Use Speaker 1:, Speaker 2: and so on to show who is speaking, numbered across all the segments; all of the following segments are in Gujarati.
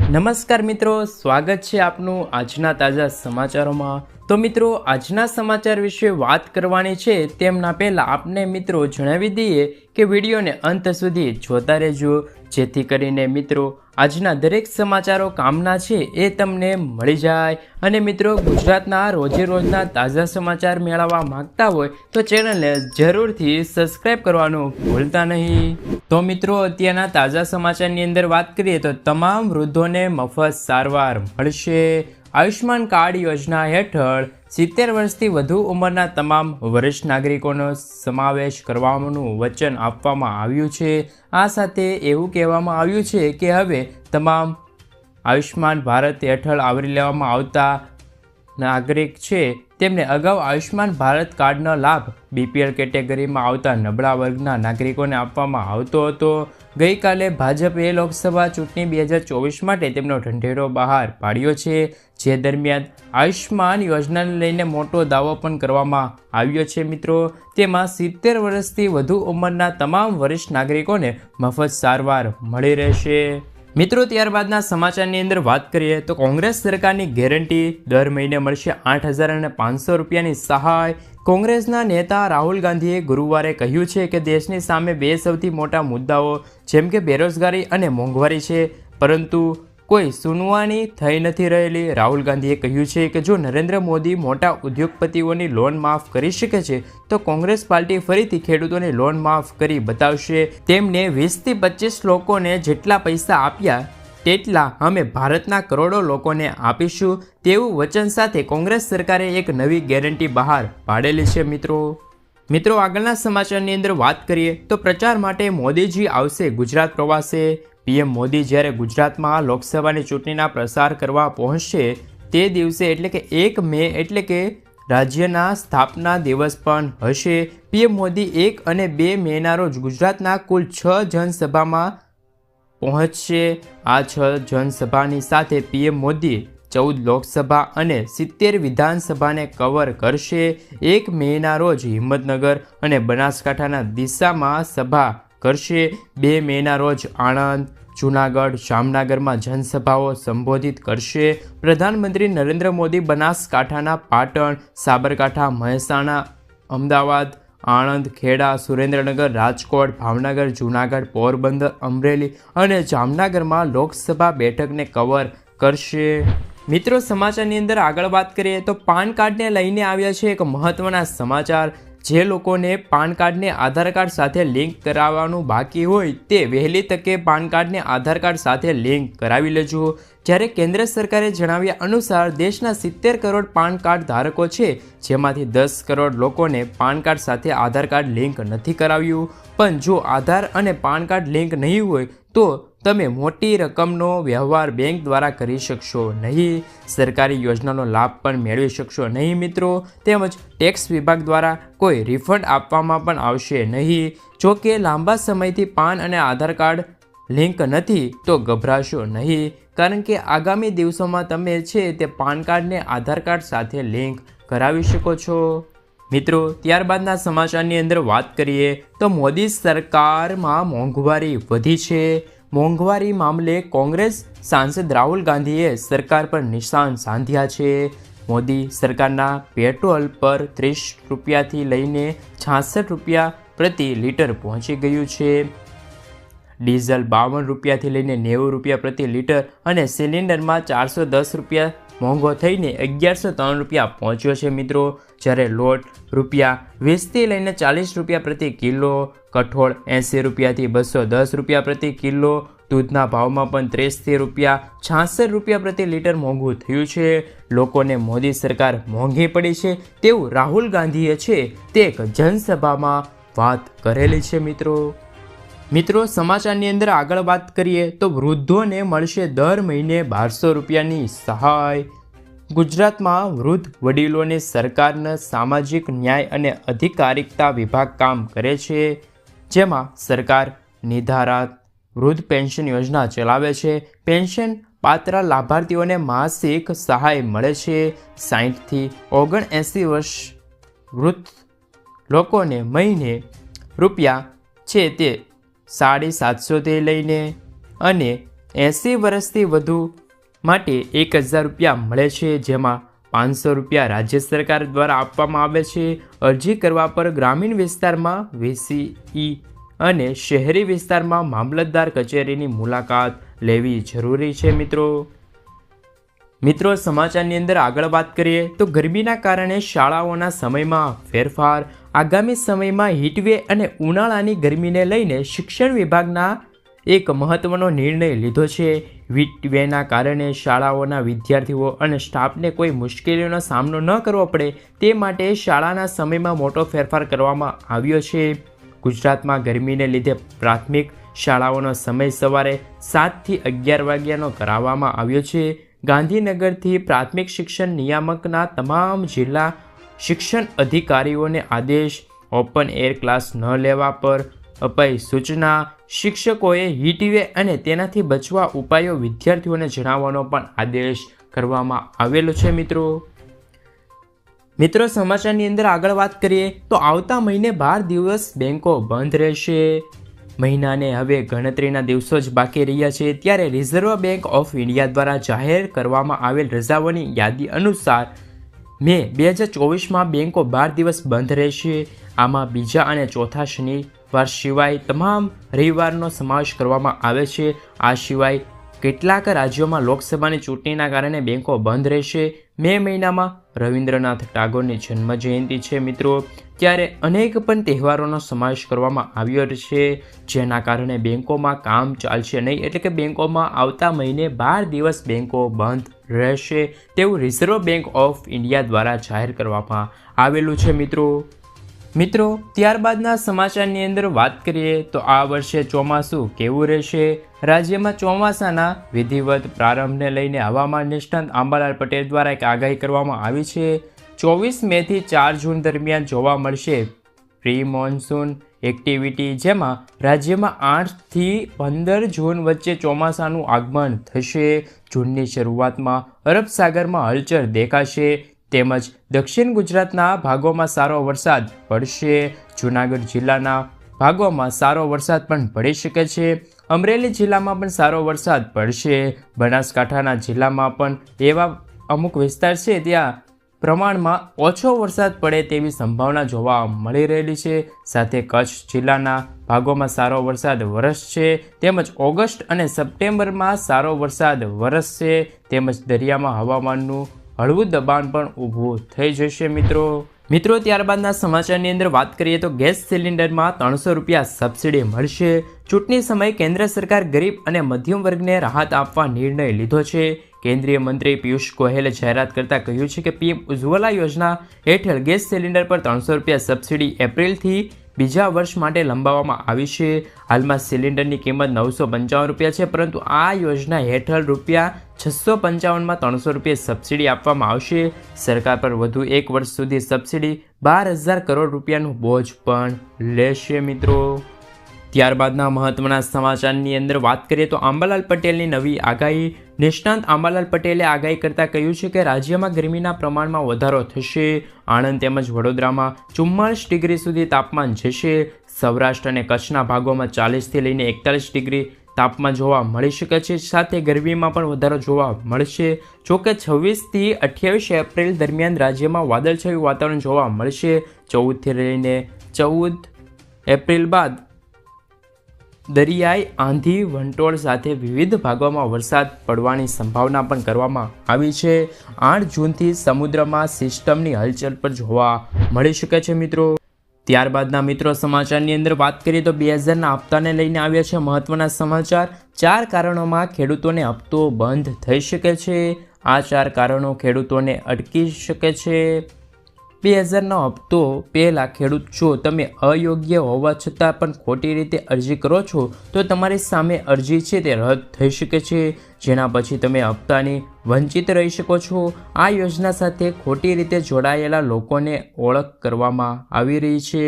Speaker 1: નમસ્કાર મિત્રો, સ્વાગત છે આપનું આજના તાજા સમાચારોમાં। તો મિત્રો, આજના સમાચાર વિશે વાત કરવાની છે તેમના પહેલાં આપને મિત્રો જણાવી દઈએ કે વિડીયોને અંત સુધી જોતા રહેજો, જેથી કરીને મિત્રો આજના દરેક સમાચારો કામના છે એ તમને મળી જાય। અને મિત્રો, ગુજરાતના રોજે રોજના તાજા સમાચાર મેળવવા માંગતા હોય તો ચેનલને જરૂરથી સબસ્ક્રાઈબ કરવાનું ભૂલતા નહીં। તો મિત્રો, અત્યારના તાજા સમાચારની અંદર વાત કરીએ તો તમામ વૃદ્ધોને મફત સારવાર મળશે। આયુષ્માન કાર્ડ યોજના હેઠળ 70 વર્ષથી વધુ ઉંમરના તમામ વરિષ્ઠ નાગરિકોનો સમાવેશ કરવાનું વચન આપવામાં આવ્યું છે। આ સાથે એવું કહેવામાં આવ્યું છે કે હવે તમામ આયુષ્માન ભારત હેઠળ આવરી લેવામાં આવતા નાગરિક છે તેમને અગાઉ આયુષ્માન ભારત કાર્ડનો લાભ BPL કેટેગરીમાં આવતા નબળા વર્ગના નાગરિકોને આપવામાં આવતો હતો। ગઈકાલે ભાજપે લોકસભા ચૂંટણી 2024 માટે તેમનો ઢંઢેરો બહાર પાડ્યો છે, જે દરમિયાન આયુષ્માન યોજનાને લઈને મોટો દાવો પણ કરવામાં આવ્યો છે। મિત્રો, તેમાં 70 વર્ષથી વધુ ઉંમરના તમામ વરિષ્ઠ નાગરિકોને મફત સારવાર મળી રહેશે। મિત્રો, ત્યારબાદના સમાચારની અંદર વાત કરીએ તો કોંગ્રેસ સરકારની ગેરંટી દર મહિને મળશે 8,500 રૂપિયાની સહાય। કોંગ્રેસના નેતા રાહુલ ગાંધીએ ગુરુવારે કહ્યું છે કે દેશની સામે બે સૌથી મોટા મુદ્દાઓ જેમ કે બેરોજગારી અને મોંઘવારી છે, પરંતુ કોઈ સુનવાણી થઈ નથી રહેલી। રાહુલ ગાંધીએ કહ્યું છે કે જો નરેન્દ્ર મોદી મોટા ઉદ્યોગપતિઓની લોન માફ કરી શકે છે તો કોંગ્રેસ પાર્ટી ફરીથી ખેડૂતોની લોન માફ કરી બતાવશે। તેમણે 20થી 25 લોકોને જેટલા પૈસા આપ્યા તેટલા અમે ભારતના કરોડો લોકોને આપીશું, તેવું વચન સાથે કોંગ્રેસ સરકારે એક નવી ગેરંટી બહાર પાડેલી છે। મિત્રો, આગળના સમાચારની અંદર વાત કરીએ તો પ્રચાર માટે મોદીજી આવશે ગુજરાત પ્રવાસે। PM મોદી જ્યારે ગુજરાતમાં લોકસભાની ચૂંટણીના પ્રસાર કરવા પહોંચશે તે દિવસે એટલે કે 1 મે એટલે કે રાજ્યના સ્થાપના દિવસ પણ હશે। PM મોદી 1 અને 2 મેના રોજ ગુજરાતના કુલ 6 જનસભામાં પહોંચશે। આ 6 જનસભાની સાથે PM મોદી 14 લોકસભા અને 70 વિધાનસભાને કવર કરશે। 1 મેના રોજ હિંમતનગર અને બનાસકાંઠાના દિશામાં સભા કરશે। 2 મેના રોજ આણંદ, જૂનાગઢ, જામનગરમાં જનસભાઓ સંબોધિત કરશે। પ્રધાનમંત્રી નરેન્દ્ર મોદી બનાસકાંઠાના પાટણ, સાબરકાંઠા, મહેસાણા, અમદાવાદ, આણંદ, ખેડા, સુરેન્દ્રનગર, રાજકોટ, ભાવનગર, જૂનાગઢ, પોરબંદર, અમરેલી અને જામનગરમાં લોકસભા બેઠકને કવર કરશે। મિત્રો, સમાચારની અંદર આગળ વાત કરીએ તો પાન કાર્ડને લઈને આવ્યા છે એક મહત્વના સમાચાર। જે લોકોને પાન કાર્ડને આધાર કાર્ડ સાથે લિંક કરાવવાનું બાકી હોય તે વહેલી તકે પાન કાર્ડને આધાર કાર્ડ સાથે લિંક કરાવી લેજો। જ્યારે કેન્દ્ર સરકારે જણાવ્યા અનુસાર દેશના 70 કરોડ પાન કાર્ડ ધારકો છે, જેમાંથી 10 કરોડ લોકોને પાન કાર્ડ સાથે આધાર કાર્ડ લિંક નથી કરાવ્યું। પણ જો આધાર અને પાન કાર્ડ લિંક નહીં હોય તો તમે મોટી રકમનો વ્યવહાર બેંક દ્વારા કરી શકશો નહીં, સરકારી યોજનાનો લાભ પણ મેળવી શકશો નહીં મિત્રો, તેમજ ટેક્સ વિભાગ દ્વારા કોઈ રિફંડ આપવામાં પણ આવશે નહીં। જો કે લાંબા સમયથી પાન અને આધાર કાર્ડ લિંક નથી તો ગભરાશો નહીં, કારણ કે આગામી દિવસોમાં તમે છે તે પાન કાર્ડને આધાર કાર્ડ સાથે લિંક કરાવી શકો છો। મિત્રો, ત્યારબાદના સમાચારની અંદર વાત કરીએ તો મોદી સરકારમાં મોંઘવારી વધી છે। મોંઘવારી મામલે કોંગ્રેસ સાંસદ રાહુલ ગાંધીએ સરકાર પર નિશાન સાધ્યા છે। મોદી સરકારના પેટ્રોલ પર 30 રૂપિયાથી લઈને 66 રૂપિયા પ્રતિ લીટર પહોંચી ગયું છે। ડીઝલ 52 રૂપિયાથી લઈને 90 રૂપિયા પ્રતિ લીટર અને સિલિન્ડરમાં 410 રૂપિયા મોંઘો થઈને 1103 રૂપિયા પહોંચ્યો છે મિત્રો। જ્યારે લોટ ₹20થી લઈને 40 રૂપિયા પ્રતિ કિલો, કઠોળ 80 રૂપિયાથી 210 રૂપિયા પ્રતિ કિલો, દૂધના ભાવમાં પણ 30 રૂપિયા 66 રૂપિયા પ્રતિ લીટર મોંઘું થયું છે। લોકોને મોદી સરકાર મોંઘી પડી છે તેવું રાહુલ ગાંધીએ છે તે એક જનસભામાં વાત કરેલી છે। મિત્રો, સમાચારની અંદર આગળ વાત કરીએ તો વૃદ્ધોને મળશે દર મહિને 1200 રૂપિયાની સહાય। ગુજરાતમાં વૃદ્ધ વડીલોને સરકારના સામાજિક ન્યાય અને અધિકારિકતા વિભાગ કામ કરે છે, જેમાં સરકાર નિર્ધારિત વૃદ્ધ પેન્શન યોજના ચલાવે છે। પેન્શન પાત્ર લાભાર્થીઓને માસિક સહાય મળે છે। 60થી 79 વર્ષ વૃદ્ધ લોકોને મહિને રૂપિયા છે તે 750 લઈને અને 80 વર્ષથી વધુ માટે 1000 રૂપિયા મળે છે, જેમાં 500 રૂપિયા રાજ્ય સરકાર દ્વારા આપવામાં આવે છે. અરજી કરવા પર ગ્રામીણ વિસ્તારમાં VCE અને શહેરી વિસ્તારમાં મામલતદાર કચેરીની મુલાકાત લેવી જરૂરી છે. મિત્રો સમાચારની અંદર આગળ વાત કરીએ તો ગરમીના કારણે શાળાઓના સમયમાં ફેરફાર. આગામી સમયમાં હીટવેવ અને ઉનાળાની ગરમીને લઈને શિક્ષણ વિભાગના એક મહત્વનો નિર્ણય લીધો છે. હીટવેવના કારણે શાળાઓના વિદ્યાર્થીઓ અને સ્ટાફને કોઈ મુશ્કેલીઓનો સામનો ન કરવો પડે તે માટે શાળાના સમયમાં મોટો ફેરફાર કરવામાં આવ્યો છે. ગુજરાતમાં ગરમીને લીધે પ્રાથમિક શાળાઓનો સમય સવારે 7 થી 11 વાગ્યાનો કરાવવામાં આવ્યો છે. ગાંધીનગરથી પ્રાથમિક શિક્ષણ નિયામકના તમામ જિલ્લા શિક્ષણ અધિકારીઓને આદેશ. ઓપન એર ક્લાસ ન લેવા પર અપાઈ સૂચના. શિક્ષકોએ હીટવેવ અને તેનાથી બચવા ઉપાયો વિદ્યાર્થીઓને જણાવવાનો પણ આદેશ કરવામાં આવેલો છે. મિત્રો સમાચારની અંદર આગળ વાત કરીએ તો આવતા મહિને 12 દિવસ બેંકો બંધ રહેશે. મહિનાને હવે ગણતરીના દિવસો જ બાકી રહ્યા છે, ત્યારે રિઝર્વ બેંક ઓફ ઇન્ડિયા દ્વારા જાહેર કરવામાં આવેલ રજાઓની યાદી અનુસાર મે 2024માં બેંકો 12 દિવસ બંધ રહેશે. આમાં બીજા અને ચોથા શનિવાર સિવાય તમામ રવિવારનો સમાવેશ કરવામાં આવે છે. આ સિવાય કેટલાક રાજ્યોમાં લોકસભાની ચૂંટણીના કારણે બેંકો બંધ રહેશે. મે મહિનામાં રવિન્દ્રનાથ ટાગોરની જન્મજયંતિ છે મિત્રો, ત્યારે અનેક પણ તહેવારોનો સમાવેશ કરવામાં આવ્યો છે, જેના કારણે બેંકોમાં કામ ચાલશે નહીં. એટલે કે બેંકોમાં આવતા મહિને 12 દિવસ બેંકો બંધ રહેશે તેવું રિઝર્વ બેંક ઓફ ઇન્ડિયા દ્વારા જાહેર કરવામાં આવેલું છે. મિત્રો ત્યારબાદના સમાચારની અંદર વાત કરીએ તો આ વર્ષે ચોમાસું કેવું રહેશે. રાજ્યમાં ચોમાસાના વિધિવત પ્રારંભને લઈને હવામાન નિષ્ણાત અંબાલાલ પટેલ દ્વારા એક આગાહી કરવામાં આવી છે. 24 મે થી 4 જૂન દરમિયાન જોવા મળશે પ્રી મોન્સૂન એક્ટિવિટી, જેમાં રાજ્યમાં 8 થી 15 જૂન વચ્ચે ચોમાસાનું આગમન થશે. જૂનની શરૂઆતમાં અરબ સાગરમાં હલચલ દેખાશે, તેમજ દક્ષિણ ગુજરાતના ભાગોમાં સારો વરસાદ પડશે. જૂનાગઢ જિલ્લાના ભાગોમાં સારો વરસાદ પણ પડી શકે છે. અમરેલી જિલ્લામાં પણ સારો વરસાદ પડશે. બનાસકાંઠાના જિલ્લામાં પણ એવા અમુક વિસ્તાર છે ત્યાં પ્રમાણમાં ઓછો વરસાદ પડે તેવી સંભાવના જોવા મળી રહેલી છે. સાથે કચ્છ જિલ્લાના ભાગોમાં સારો વરસાદ વરસશે, તેમજ ઓગસ્ટ અને સપ્ટેમ્બરમાં સારો વરસાદ વરસશે, તેમજ દરિયામાં હવામાનનું હળવું દબાણ પણ ઊભું થઈ જશે. મિત્રો ત્યારબાદના સમાચારની અંદર વાત કરીએ તો ગેસ સિલિન્ડરમાં 300 રૂપિયા સબસિડી મળશે. ચૂંટણી સમયે કેન્દ્ર સરકાર ગરીબ અને મધ્યમ વર્ગને રાહત આપવા નિર્ણય લીધો છે. કેન્દ્રીય મંત્રી પિયુષ ગોયલે જાહેરાત કરતાં કહ્યું છે કે પીએમ ઉજ્જવલા યોજના હેઠળ ગેસ સિલિન્ડર પર 300 રૂપિયા સબસિડી એપ્રિલથી બીજા વર્ષ માટે લંબાવવામાં આવી છે. હાલમાં સિલિન્ડરની કિંમત 955 રૂપિયા છે, પરંતુ આ યોજના હેઠળ રૂપિયા 655માં 300 રૂપિયા સબસિડી આપવામાં આવશે. સરકાર પર વધુ એક વર્ષ સુધી સબસિડી 12,000 કરોડ રૂપિયાનું બોજ પણ લેશે. ત્યારબાદના મહત્વના સમાચારની અંદર વાત કરીએ તો અંબાલાલ પટેલની નવી આગાહી. નિષ્ણાંત અંબાલાલ પટેલે આગાહી કરતાં કહ્યું છે કે રાજ્યમાં ગરમીના પ્રમાણમાં વધારો થશે. આણંદ તેમજ વડોદરામાં 44 ડિગ્રી સુધી તાપમાન જશે. સૌરાષ્ટ્ર અને કચ્છના ભાગોમાં 40થી લઈને 41 ડિગ્રી તાપમાન જોવા મળી શકે છે. સાથે ગરમીમાં પણ વધારો જોવા મળશે. જોકે 26 થી 28 એપ્રિલ દરમિયાન રાજ્યમાં વાદળછાયું વાતાવરણ જોવા મળશે. 14થી લઈને 14 એપ્રિલ બાદ દરિયાઈ આંધી વંટોળ સાથે વિવિધ ભાગોમાં વરસાદ પડવાની સંભાવના પણ કરવામાં આવી છે. 8 જૂનથી સમુદ્રમાં સિસ્ટમની હલચલ પર જોવા મળી શકે છે. ત્યારબાદના સમાચારની અંદર વાત કરીએ તો 2000ના હપ્તાને લઈને આવ્યા છે મહત્વના સમાચાર. 4 કારણોમાં ખેડૂતોને હપ્તો બંધ થઈ શકે છે. આ 4 કારણો ખેડૂતોને અટકી શકે છે. 2000નો હપ્તો પહેલાં ખેડૂત જો તમે અયોગ્ય હોવા છતાં પણ ખોટી રીતે અરજી કરો છો તો તમારી સામે અરજી છે તે રદ થઈ શકે છે, જેના પછી તમે હપ્તાની વંચિત રહી શકો છો. આ યોજના સાથે ખોટી રીતે જોડાયેલા લોકોને ઓળખ કરવામાં આવી રહી છે.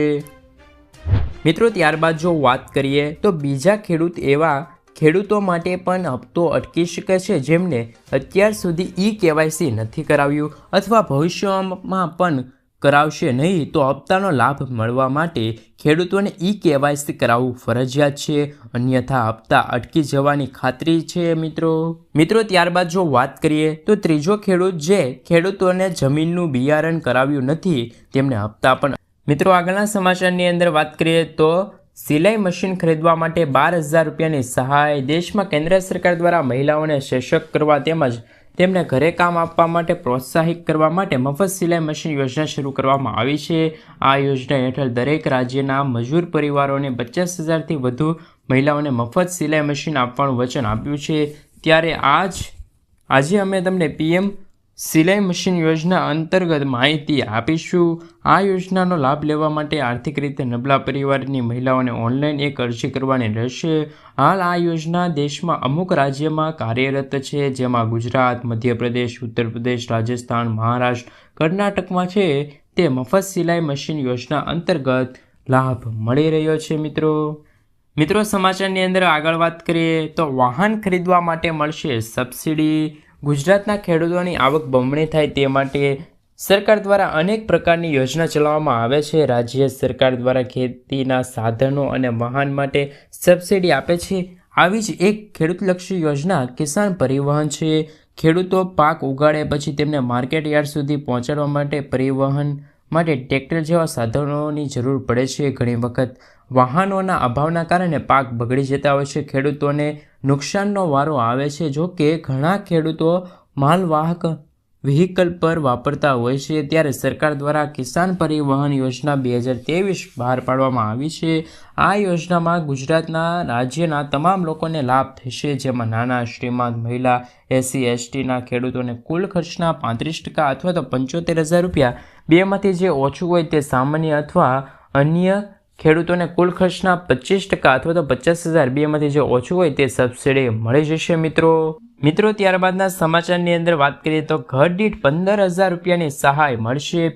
Speaker 1: ત્યારબાદ જો વાત કરીએ તો બીજા એવા ખેડૂતો માટે પણ હપ્તો અટકી શકે છે જેમને અત્યાર સુધી KYC નથી કરાવ્યું અથવા ભવિષ્યમાં પણ કરાવશે નહીં તો હપ્તાનો લાભ મળવા માટે ખેડૂતોને KYC કરાવવું ફરજિયાત છે, અન્યથા હપ્તા અટકી જવાની ખાતરી છે મિત્રો ત્યારબાદ જો વાત કરીએ તો ત્રીજો ખેડૂત જે ખેડૂતોને જમીનનું બિયારણ કરાવ્યું નથી તેમને હપ્તા પણ મિત્રો આગળના સમાચારની અંદર વાત કરીએ તો સિલાઈ મશીન ખરીદવા માટે 12,000 રૂપિયાની સહાય. દેશમાં કેન્દ્ર સરકાર દ્વારા મહિલાઓને સશક્ત કરવા તેમજ તેમને ઘરે કામ આપવા માટે પ્રોત્સાહિત કરવા માટે મફત સિલાઈ મશીન યોજના શરૂ કરવામાં આવી છે. આ યોજના હેઠળ દરેક રાજ્યના મજૂર પરિવારોને 50,000થી વધુ મહિલાઓને મફત સિલાઈ મશીન આપવાનું વચન આપ્યું છે. ત્યારે આજે અમે તમને PM સિલાઈ મશીન યોજના અંતર્ગત માહિતી આપીશું. આ યોજનાનો લાભ લેવા માટે આર્થિક રીતે નબળા પરિવારની મહિલાઓને ઓનલાઈન એક અરજી કરવાની રહેશે. હાલ આ યોજના દેશમાં અમુક રાજ્યમાં કાર્યરત છે, જેમાં ગુજરાત, મધ્યપ્રદેશ, ઉત્તર પ્રદેશ, રાજસ્થાન, મહારાષ્ટ્ર, કર્ણાટકમાં છે. તે મફત સિલાઈ મશીન યોજના અંતર્ગત લાભ મળી રહ્યો છે. મિત્રો સમાચારની અંદર આગળ વાત કરીએ તો વાહન ખરીદવા માટે મળશે સબસિડી. ગુજરાતના ખેડૂતોની આવક બમણી થાય તે માટે સરકાર દ્વારા અનેક પ્રકારની યોજના ચલાવવામાં આવે છે. રાજ્ય સરકાર દ્વારા ખેતીના સાધનો અને વાહન માટે સબસિડી આપે છે. આવી જ એક ખેડૂતલક્ષી યોજના કિસાન પરિવહન છે. ખેડૂતો પાક ઉગાડે પછી તેમને માર્કેટ યાર્ડ સુધી પહોંચાડવા માટે પરિવહન માટે ટ્રેક્ટર જેવા સાધનોની જરૂર પડે છે. ઘણી વખત વાહનોના અભાવના કારણે પાક બગડી જતા હોય છે. ખેડૂતોને નુકસાનનો વારો આવે છે. જો કે ઘણા ખેડૂતો માલવાહક વ્હીકલ પર વાપરતા હોય છે. ત્યારે સરકાર દ્વારા કિસાન પરિવહન યોજના 2023 બહાર પાડવામાં આવી છે. આ યોજનામાં ગુજરાતના રાજ્યના તમામ લોકોને લાભ થશે, જેમાં નાના, શ્રીમંત, મહિલા, SC/STના ખેડૂતોને કુલ ખર્ચના 35% અથવા તો 75,000 રૂપિયા બેમાંથી જે ઓછું હોય તે સામાન્ય અથવા અન્ય ખેડૂતોને કુલ ખર્ચના 25% અથવા તો 50,000 બેમાંથી જે ઓછું હોય તે સબસિડી મળી જશે. મિત્રો ત્યારબાદના સમાચારની અંદર વાત કરીએ તો ઘર દીઠ 15,000 રૂપિયાની સહાય મળશે.